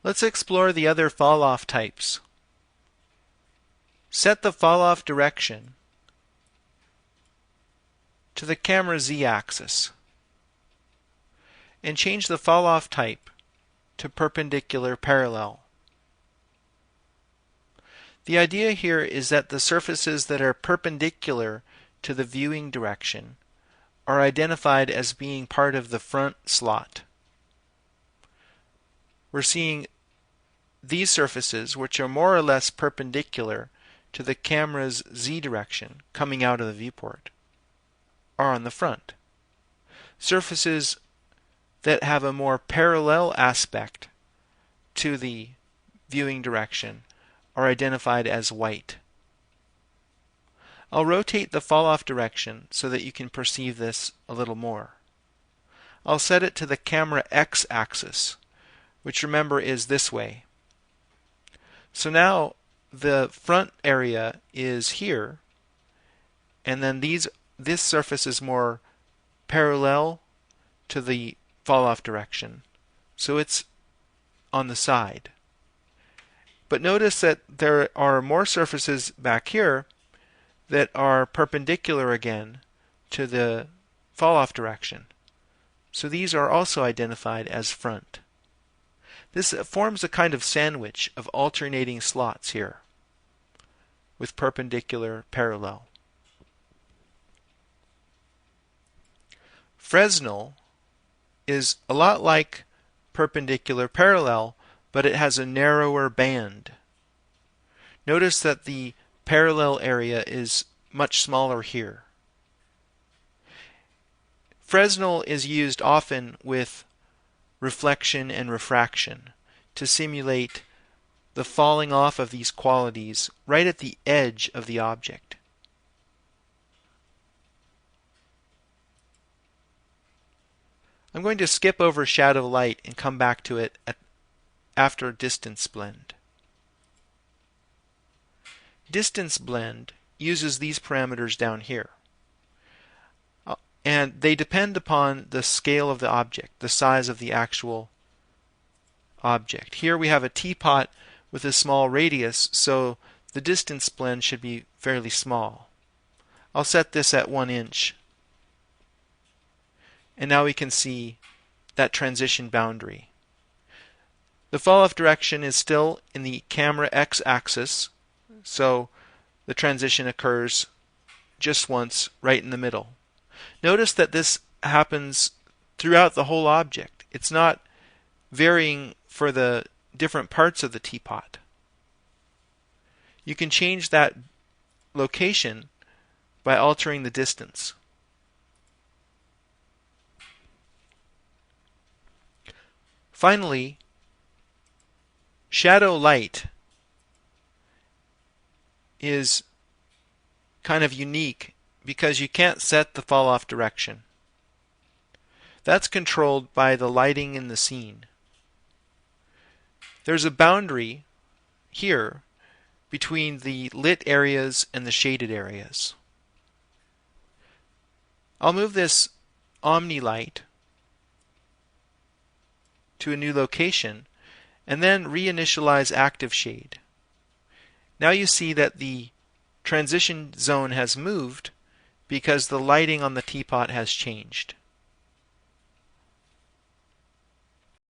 Let's explore the other fall-off types. Set the fall-off direction to the camera z-axis and change the fall-off type to perpendicular parallel. The idea here is that the surfaces that are perpendicular to the viewing direction are identified as being part of the front slot. We're seeing these surfaces, which are more or less perpendicular to the camera's z direction coming out of the viewport, are on the front. Surfaces that have a more parallel aspect to the viewing direction are identified as white. I'll rotate the fall-off direction so that you can perceive this a little more. I'll set it to the camera x-axis, which remember is this way. So now the front area is here, and then this surface is more parallel to the fall-off direction, so it's on the side. But notice that there are more surfaces back here that are perpendicular again to the fall-off direction. So these are also identified as front. This forms a kind of sandwich of alternating slots here with perpendicular parallel. Fresnel is a lot like perpendicular parallel, but it has a narrower band. Notice that the parallel area is much smaller here. Fresnel is used often with reflection and refraction to simulate the falling off of these qualities right at the edge of the object. I'm going to skip over shadow light and come back to it after distance blend. Distance blend uses these parameters down here. And they depend upon the scale of the object, the size of the actual object. Here we have a teapot with a small radius, so the distance blend should be fairly small. I'll set this at 1 inch. And now we can see that transition boundary. The fall-off direction is still in the camera x-axis, so the transition occurs just once right in the middle. Notice that this happens throughout the whole object. It's not varying for the different parts of the teapot. You can change that location by altering the distance. Finally, shadow light is kind of unique because you can't set the fall-off direction. That's controlled by the lighting in the scene. There's a boundary here between the lit areas and the shaded areas. I'll move this omni light to a new location and then reinitialize active shade. Now you see that the transition zone has moved because the lighting on the teapot has changed.